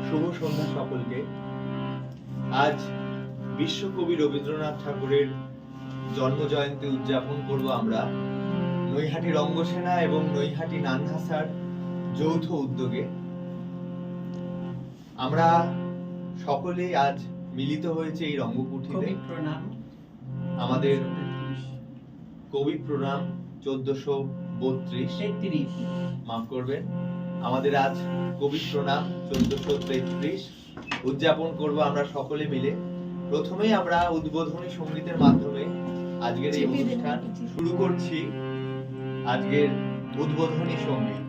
শুভ সন্ধ্যা সকলকে। আজ বিশ্বকবি রবীন্দ্রনাথ ঠাকুরের জন্ম জয়ন্তী উদযাপন করব আমরা নৈহাটি রঙ্গসেনা এবং নৈহাটি নানহাসার যৌথ উদ্যোগে। আমরা সকলে আজ মিলিত হয়েছে এই রঙ্গকুঠিতে। আমাদের কবি প্রণাম 1432, মাফ করবেন, আমাদের আজ কবি প্রণাম 1433 উদযাপন করব আমরা সকলে মিলে। প্রথমেই আমরা উদ্বোধনী সঙ্গীতের মাধ্যমে আজকের এই অনুষ্ঠান শুরু করছি। আজকের উদ্বোধনী সঙ্গীত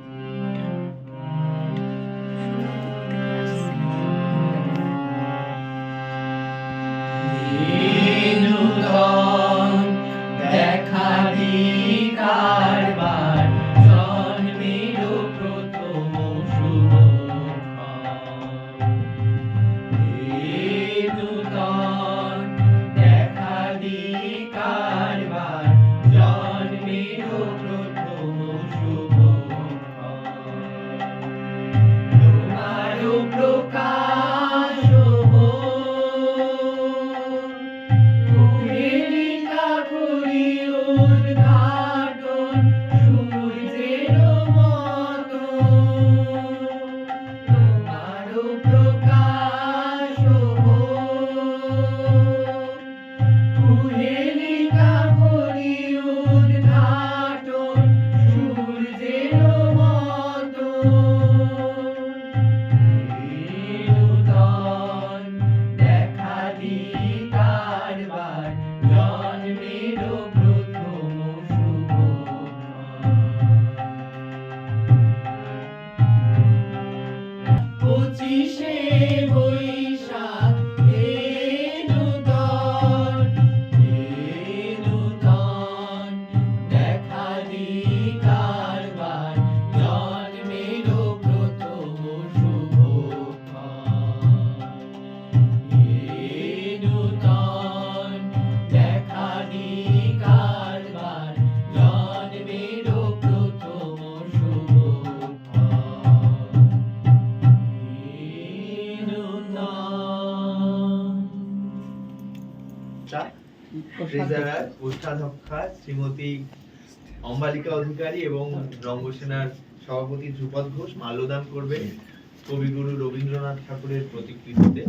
কোষাধ্যক্ষা শ্রীমতী অম্বালিকা অধিকারী এবং রঙ্গসেনার সভাপতি ধ্রুপদ ঘোষ মাল্যদান করবেন কবিগুরু রবীন্দ্রনাথ ঠাকুরের প্রতিকৃতিতে।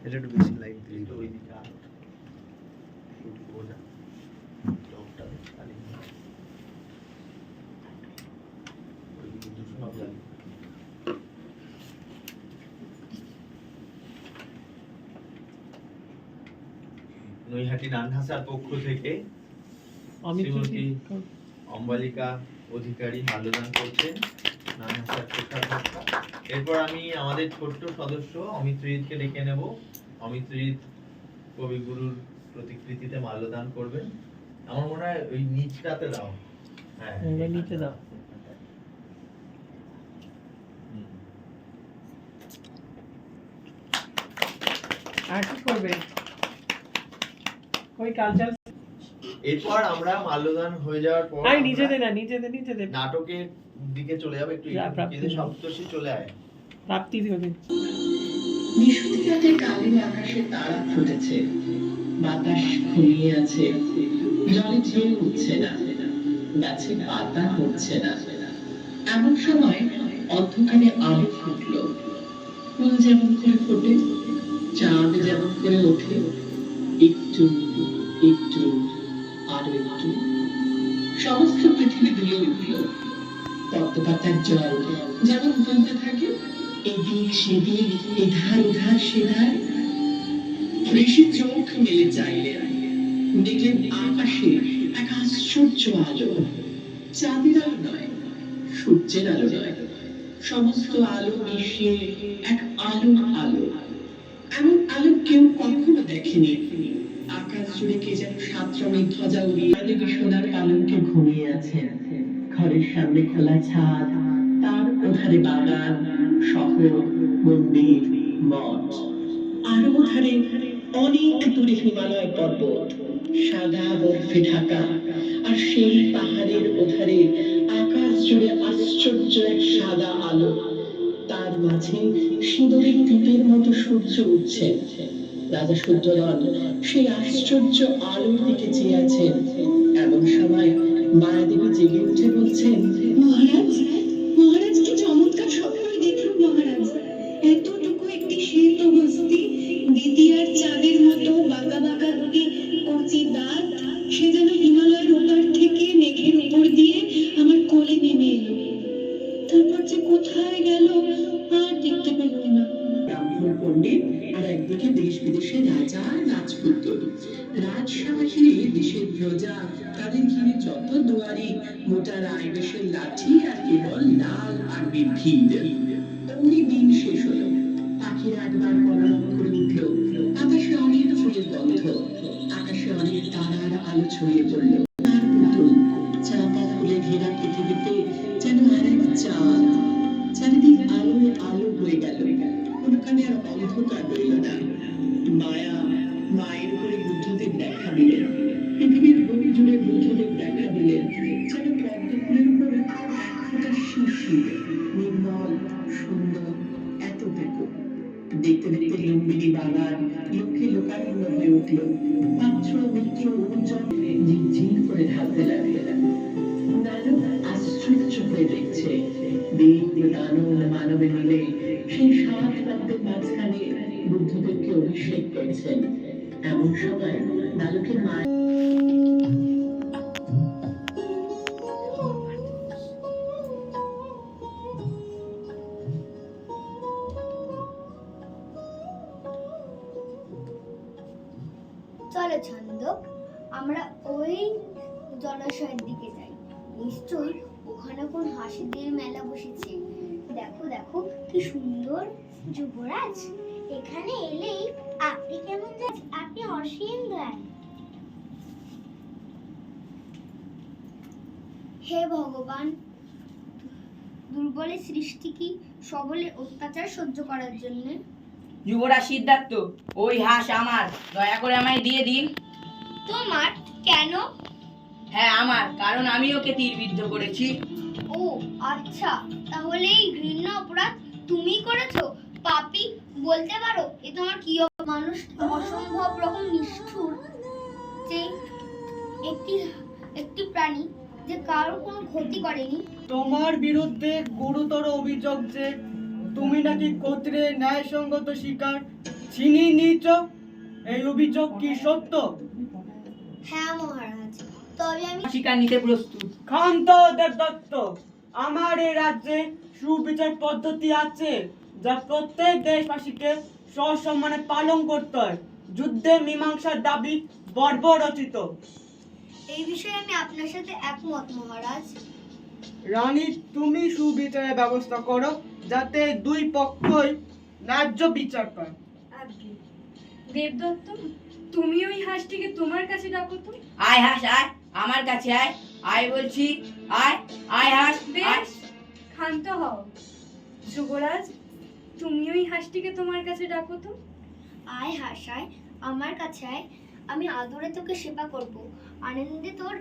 এটা একটু বেশি লাইট দিই তো ওইদিকে নৈহাটি নানহাসার পক্ষ থেকে শ্রীমতী অম্বালিকা অধিকারী মাল্যদান করছেন নানহাসার কোষাধ্যক্ষা। এরপর আমি আমাদের ছোট্ট সদস্য অমিত রিদকে ডেকে নেব। অমিত রিদ কবিগুরুর প্রতিকৃতিতে মাল্যদান করবেন। আমার মনে হয় ওই নিচটাতে দাও। হ্যাঁ, নিচে দাও। আর কি করবে? ওই কালচার। এরপর আমরা মাল্যদান হয়ে যাওয়ার পর নিচে দে নাটকের দিকে চলে যাবে। একটু এদিকে সপ্তর্ষি চলে আয়। প্রাপ্তি দিবে। নিশুতি রাতের কালির আকাশে তারা ফুটেছে, বাতাস ঘুমিয়ে আছে, জলে ঝিল উঠছে না, গাছে পাতা হচ্ছে না। এমন সময় অন্ধকারে আলো ফুটলো। ফুল যেমন করে ফোটে, চাঁদ যেমন করে ওঠে, একটু একটু আরো একটু, সমস্ত পৃথিবী দুলে উঠল। পদ্মপাতার জল যেমন বলতে থাকে এদিক সেদিক, এধার ওধার সেধার। ঋষি চোখ মেলে চাইলেন, দেখলেন আকাশে এক আশ্চর্য আলো। চাঁদের আলো নয়, সূর্যের আলো নয়, সমস্ত আলো মিশিয়ে এক আলো আলো। এমন আলো কেউ কখনো দেখেনি। আকাশ জুড়ে কে যেন 7 রঙের ধ্বজা উড়িয়ে দেবী সোনার পালঙ্কে ঘুমিয়ে আছেন। ঘরের সামনে খোলা ছাদ, তার ওধারে বাগান, শহর, মন্দির, মঠ। আরো ওধারে অনেক দূরে হিমালয় পর্বত, সাদা বরফে ঢাকা, আর সেই পাহাড়ের ওধারে আকাশ জুড়ে আশ্চর্য এক সাদা আলো। তার মাঝে সিঁদুরের টিপের মতো সূর্য উঠছে। রাজা সূর্যদল সেই আশ্চর্য আলোর দিকে চেয়ে আছেন। এমন সময় মায়াদেবী জেগে উঠে বলছেন, মহারাজ, মহারাজ, কি চমৎকার স্বপ্নই দেখলুম মহারাজ। এতটুকু একটি শ্বেত বস্তি, দ্বিতীয়ার চাঁদের মতো বাঁকা বাঁকা দুটি কচি দাঁত, সে যেন হিমালয়ের ওপার থেকে মেঘের উপর দিয়ে আমার কোলে নেমে এলো। তারপর যে কোথায় গেল আর দেখতে পেলাম না। ব্রাহ্মণ পণ্ডিত আর একদিকে দেশ বিদেশে রাজা আর রাজপুত্র, রাজসভা ঘিরে দেশের প্রজা, তাদের ঘিরে যত দুয়ারি, মোটা রায়বেশের লাঠি আর কেবল লাল আর্মির ভিড়। অমনি দিন শেষ হলো। পাখিরা একবার কলরব করে উঠলো। আকাশে অনেক ফুলের গন্ধ, আকাশে অনেক তারার আলো ছড়িয়ে পড়লো। তার পুতুল চাঁদা ফুলে ঘেরা পৃথিবীতে যেন আরেক চাঁদ। চারিদিক আলোয় আলো হয়ে গেল, কোনোখানে আর অন্ধকার রইল না। মায়া মায়ের উপরে বুদ্ধদেব দেখা দিলেন, পৃথিবীর বুক জুড়ে বুদ্ধদেব দেখা দিলেন, যেন পদ্ম ফুলের উপর এক ফোঁটা শিশির, নির্মল সুন্দর, এতটুকু। দেখতে দেখতে লুম্বিনী বাগান লোকে লোকারণ্য হয়ে উঠল। পাত্র মিত্র উজ্জ্বল ঝিরঝির করে ঢালতে লাগলেন। দানব আশ্চর্য হয়ে দেখছে, দেব দানব মানবে মিলে সেই 7 পদ্মের মাঝখানে বুদ্ধদেবকে অভিষেক করেছেন। এমন সময় বালকের মা চলো ছন্দক, আমরা ওই জলাশয়ের দিকে যাই। নিশ্চয়ই ওখানে কোন হাসিদের মেলা বসেছে। দেখো দেখো কি সুন্দর। যুবরাজ, এখানে এলেই আপনি কেমন যাচ্ছেন? আপনি অসীম দয়ালু। হে ভগবান, দুর্বলের সৃষ্টি কি সবলের অত্যাচার সহ্য করার জন্য? যুবরাজ সিদ্ধার্থ, ওই হাঁস আমার, দয়া করে আমায় দিয়ে দিন। তোমার? কেন? হ্যাঁ আমার, কারণ আমি ওকে তীরবিদ্ধ করেছি। ও আচ্ছা, তাহলে এই ঘৃণ্য অপরাধ তুমি করেছো? পাপী বলতে পারো? এ তোমার কি মানুষ অসম্ভব রকম নিষ্ঠুর যে একটি একটি প্রাণী যে কারো কোনো ক্ষতি করেনি। তোমার বিরুদ্ধে গুরুতর অভিযোগ যে তুমি নাকি গোত্রে ন্যায়সঙ্গত শিকার ছিনিয়ে নিয়েছ। এই অভিযোগ কি সত্য? হ্যাঁ মহারাজ, তবে আমি শিকার নিতে প্রস্তুত। ক্ষান্ত দেবদত্ত, আমার এই রাজ্যে সুবিচার পদ্ধতি আছে যা প্রত্যেক দেশবাসীকে সসম্মানে পালন করতে হয়। যুদ্ধে মীমাংসার দাবি বর্বরচিত। এই বিষয়ে আমি আপনার সাথে একমত মহারাজ। রানী, তুমি সুবিচারের ব্যবস্থা করো যাতে দুই পক্ষই ন্যায্য বিচার পায়। আজ্ঞে। দেবদত্ত, তুমি ওই হাঁসটিকে তোমার কাছে ডাকো তো। আয় হাঁস আয়, আমার কাছে আয়, আয় বলছি, আয় আয় হাঁস। বেশ, ক্ষান্ত হও। যুবরাজ, তুমি ওই হাঁসটিকে তোমার কাছে ডাকো তো। আয় হাসায়, আমার কাছে আয়। আমি আদরে তোকে সেবা করব, আনন্দে তোর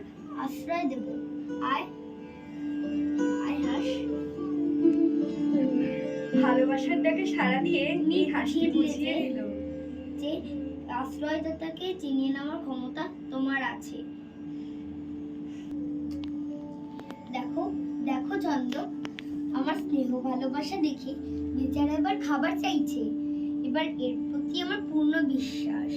আশ্রয় দেব। আয় আয় হাস। ভালোবাসার ডাকে সাড়া দিয়ে এই হাঁসটি বুঝিয়ে দিল যে আশ্রয়দাতাকে চিনিয়ে নেওয়ার ক্ষমতা তোমার আছে। দেখো দেখো চন্দ্র, আমার স্নেহ ভালোবাসা দেখে বেচারা এবার খাবার চাইছে। এবার এর প্রতি আমার পূর্ণ বিশ্বাস।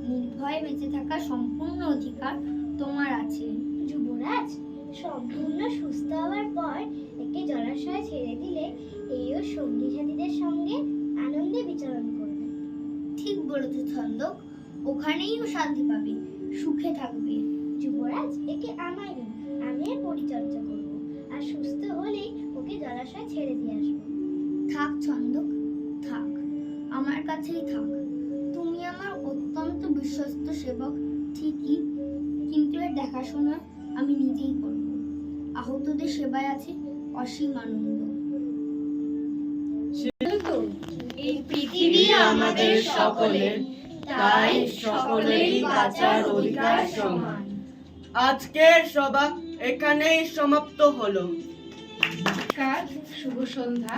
নির্ভয়ে বেঁচে থাকার সম্পূর্ণ অধিকার তোমার আছে। যুবরাজ, সম্পূর্ণ সুস্থ হওয়ার পর একে জলাশয়ে ছেড়ে দিলে এই ও সঙ্গী সাথীদের সঙ্গে আনন্দে বিচরণ করবে। ঠিক বলেছ ছন্দক, ওখানেই ও শান্তি পাবে, সুখে থাকবে। যুবরাজ, একে আমায় দিন, আমি এর পরিচর্যা করব, আর সুস্থ হলেই ওকে জলাশয়ে ছেড়ে দিয়ে আসবো। থাক ছন্দক, থাক, আমার কাছেই থাক। তুমি আমার অত্যন্ত বিশ্বস্ত সেবক ঠিকই, কিন্তু এর দেখাশোনা আমি নিজেই করব। আহতদের সেবায় আছে অসীম আনন্দ। এই পৃথিবী আমাদের সকলের, তাই সকলেরই বাঁচার অধিকার সমান। আজকের সভা এখানেই সমাপ্ত হলো। নমস্কার, শুভ সন্ধ্যা।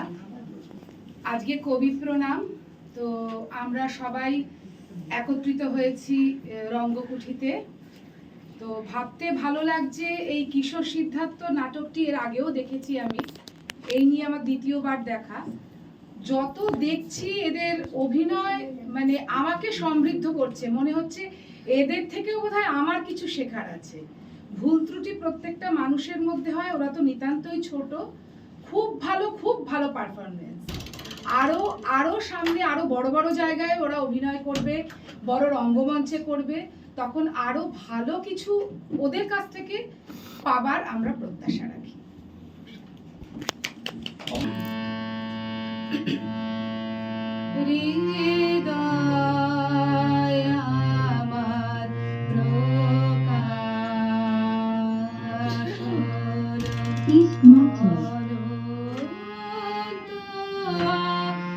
আজকে কবি প্রণাম। তো আমরা সবাই একত্রিত হয়েছি রঙ্গকুঠিতে। তো ভাবতে ভালো লাগছে, এই কিশোর সিদ্ধার্থ নাটকটি এর আগেও দেখেছি আমি, এই নিয়ে আমার দ্বিতীয়বার দেখা। যত দেখছি এদের অভিনয় মানে আমাকে সমৃদ্ধ করছে, মনে হচ্ছে এদের থেকেও বোধহয় আমার কিছু শেখার আছে। ভুল ত্রুটি প্রত্যেকটা মানুষের মধ্যে হয়, ওরা তো নিতান্তই ছোট। খুব ভালো পারফরমেন্স। আরো সামনে আরো বড় বড় জায়গায় ওরা অভিনয় করবে, বড় রঙ্গমঞ্চে করবে, তখন আরো ভালো কিছু ওদের কাছ থেকে পাবার আমরা প্রত্যাশা রাখি। হৃদয় আমার প্রকাশ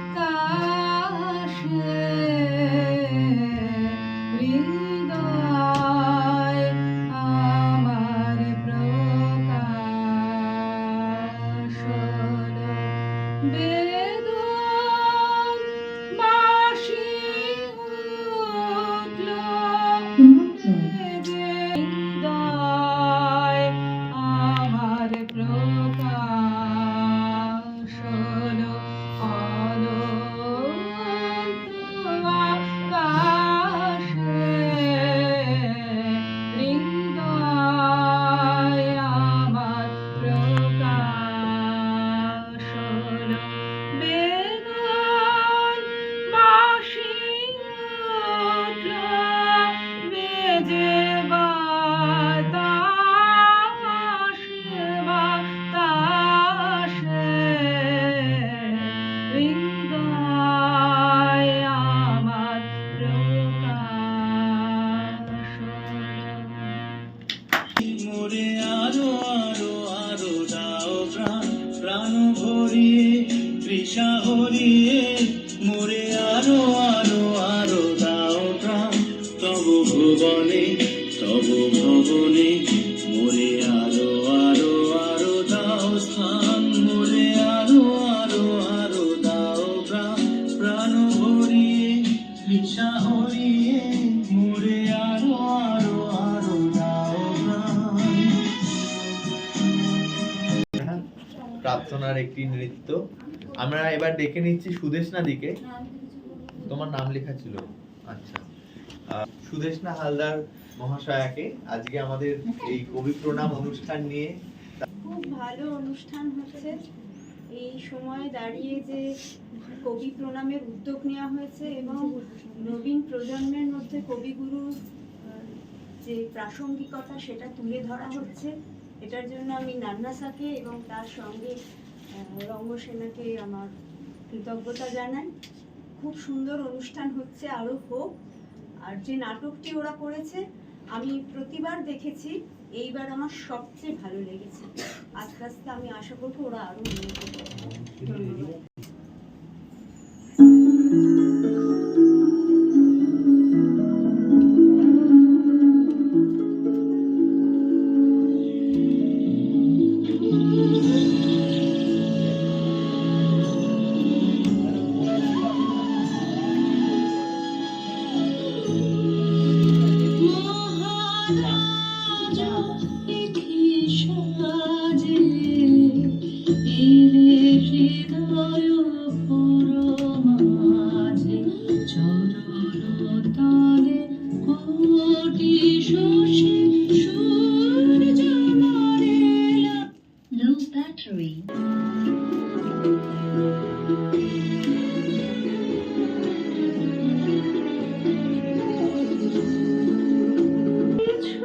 আকাশে, হৃদয় আমার প্রকাশ বেদন বাঁশি উঠল, হৃদয় আমার প্রকাশ আকাশে, হৃদয় আমার প্রকাশ বেদন বাঁশি উঠল, বেজে বাতাসে, হৃদয় আমার প্রকাশ। মোরে আরো আরো আরো দাও প্রাণ, প্রাণ ভরিয়ে তৃষা হরিয়ে, মোরে আরো আরো আরো দাও প্রাণ, তব ভুবনে তব ভবনে, মোরে আরো আরো আরো দাও স্থান, মোরে আরো আরো আরো দাও প্রাণ, প্রাণ ভরিয়ে তৃষা হরিয়ে, মোরে আরো আরো আরো দাও প্রাণ। প্রার্থনার একটি নৃত্য। আমরা এবার ডেকে নিচ্ছি সুদেশনা দিকে। তোমার নাম লেখা ছিল? আচ্ছা, সুদেশনা হালদার মহাশয়াকে আজকে আমাদের এই কবি প্রণাম অনুষ্ঠান নিয়ে। খুব ভালো অনুষ্ঠান হচ্ছে। এই সময়ে দাঁড়িয়ে যে কবি প্রণামের উদ্যোগ নেওয়া হয়েছে এবং নবীন প্রজন্মের মধ্যে কবিগুরুর যে প্রাসঙ্গিকতা সেটা তুলে ধরা হচ্ছে, এটার জন্য আমি নান্নাসাকে এবং তার সঙ্গে রঙ্গসেনাকে আমার কৃতজ্ঞতা জানাই। খুব সুন্দর অনুষ্ঠান হচ্ছে, আরও হোক। আর যে নাটকটি ওরা করেছে আমি প্রতিবার দেখেছি, এইবার আমার সবচেয়ে ভালো লেগেছে। আস্তে আস্তে আমি আশা করবো ওরা আরো উন্নত করবে। ধন্যবাদ। Low battery. কিছু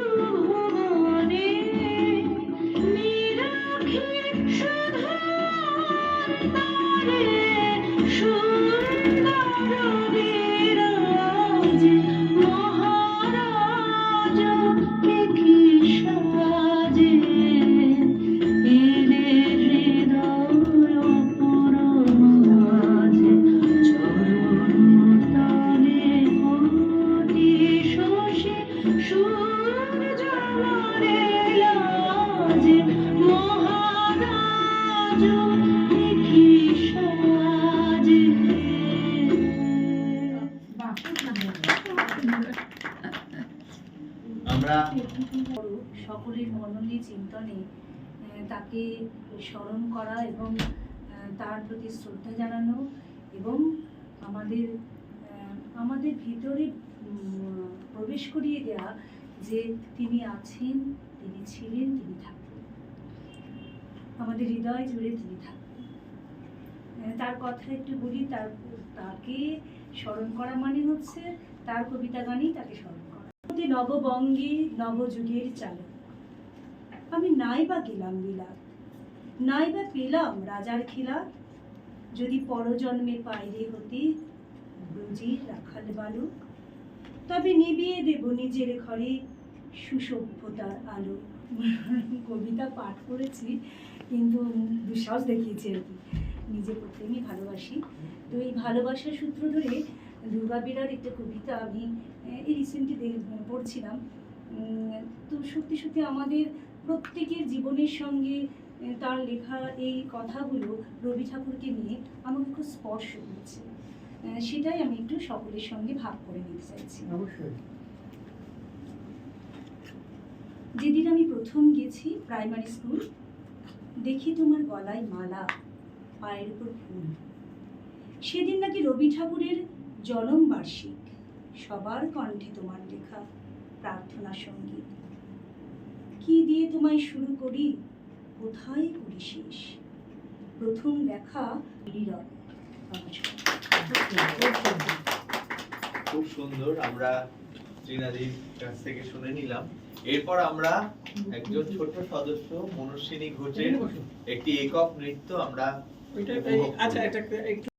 আমরা সকলের মননে চিন্তনে তাকে স্মরণ করা এবং তার প্রতি শ্রদ্ধা জানানো এবং আমাদের ভিতরে প্রবেশ করিয়ে দেওয়া যে তিনি আছেন, তিনি ছিলেন, তিনি থাকবেন, আমাদের হৃদয় জুড়ে তিনি থাকবেন। তার কথা একটু বলি। তাকে স্মরণ করা মানে হচ্ছে তার কবিতা গানেই তাকে স্মরণ করা। নববঙ্গে নবযুগের চালক, আমি নাই বা গেলাম বিলাত, নাই বা পেলাম রাজার খিলাত, যদি পরজন্মে পাইরে হতে ব্রজের রাখাল বালক, তবে নিবিয়ে দেব নিজের ঘরে সুসভ্যতার আলো। কবিতা পাঠ করেছি কিন্তু দুঃসাহস দেখিয়েছি আর কি। নিজে পড়তে আমি ভালোবাসি, তো এই ভালোবাসার সূত্র ধরে দুর্গা বীরার একটা কবিতা আমি এই রিসেন্টলি পড়ছিলাম। তো সত্যি সত্যি আমাদের প্রত্যেকের জীবনের সঙ্গে তার লেখা এই কথাগুলো রবি ঠাকুরকে নিয়ে আমাকে খুব স্পর্শ করেছে। সেটাই আমি একটু সকলের সঙ্গে ভাগ করে নিতে চাইছি। অবশ্যই। যেদিন আমি প্রথম গেছি প্রাইমারি স্কুল, দেখি তোমার গলায় মালা, পায়ের উপর ফুল। সেদিন নাকি রবি ঠাকুরের জন্ম বার্ষিক, সবার কণ্ঠে তোমার লেখা প্রার্থনা সঙ্গীত। কি দিয়ে তোমায় শুরু করি, কোথায় করি শেষ, প্রথম দেখা নীরব। খুব সুন্দর, আমরা ত্রিনাদির কাছ থেকে শুনে নিলাম। এরপর আমরা একজন ছোট সদস্য মনস্বিনী ঘোষের একটি একক নৃত্য আমরা আচ্ছা, এটা একটু